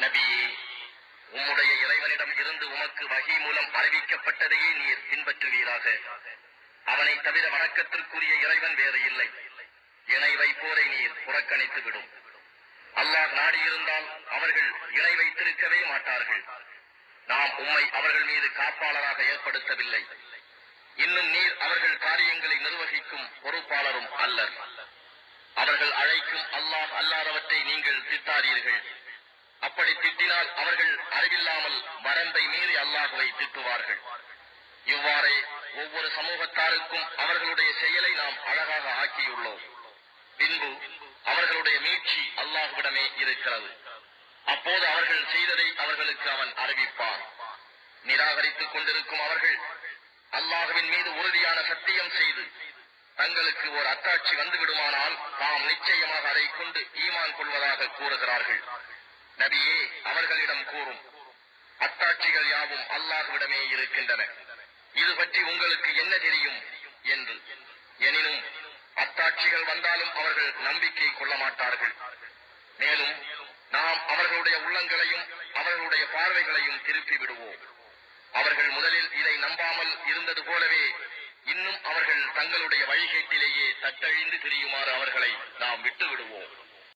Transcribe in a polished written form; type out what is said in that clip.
நபியே, உம்முடைய இறைவனிடம் இருந்து உமக்கு வஹி மூலம் அறிவிக்கப்பட்டதையே நீர் பின்பற்றுவீராக. அவனை தவிர வணக்கத்திற்குரிய இறைவன் வேறு இல்லை. இணை வைப்போரை நீர் புறக்கணித்து விடும். அல்லாஹ் நாடியிருந்தால் அவர்கள் இணை வைத்திருக்கவே மாட்டார்கள். நாம் உம்மை அவர்கள் மீது காப்பாளராக ஏற்படுத்தவில்லை. இன்னும் நீர் அவர்கள் காரியங்களை நிர்வகிக்கும் பொறுப்பாளரும் அல்லர். அவர்கள் அழைக்கும் அல்லாஹ் அல்லாதவற்றை நீங்கள் திட்டாதீர்கள். அப்படி திட்டினால் அவர்கள் அறிவில்லாமல் வரம்பை மீறி அல்லாஹ்வை திட்டுவார்கள். இவ்வாறே ஒவ்வொரு சமூகத்தாருக்கும் அவர்களுடைய செயலை நாம் அழகாக ஆக்கியுள்ளோம். பின்பு அவர்களுடைய மீட்சி அல்லாஹ்விடமே இருக்கிறது. அப்போது அவர்கள் செய்ததை அவர்களுக்கு அவன் அறிவிப்பான். நிராகரித்துக் கொண்டிருக்கும் அவர்கள் அல்லாஹ்வின் மீது உறுதியான சத்தியம் செய்து தங்களுக்கு ஒரு அத்தாட்சி வந்துவிடுமானால் தாம் நிச்சயமாக அதை கொண்டு ஈமான் கொள்வதாக கூறுகிறார்கள். நபியே, அவர்களிடம் கூறும், அத்தாட்சிகள் யாவும் அல்லாஹ்விடமே இருக்கின்றன. இது பற்றி உங்களுக்கு என்ன தெரியும் என்று. எனினும் அத்தாட்சிகள் வந்தாலும் அவர்கள் நம்பிக்கை கொள்ள மாட்டார்கள். மேலும் நாம் அவர்களுடைய உள்ளங்களையும் அவர்களுடைய பார்வைகளையும் திருப்பி விடுவோம். அவர்கள் முதலில் இதை நம்பாமல் இருந்தது போலவே இன்னும் அவர்கள் தங்களுடைய வழிகேட்டிலேயே தட்டழிந்து திரியுமாறு அவர்களை நாம் விட்டு விடுவோம்.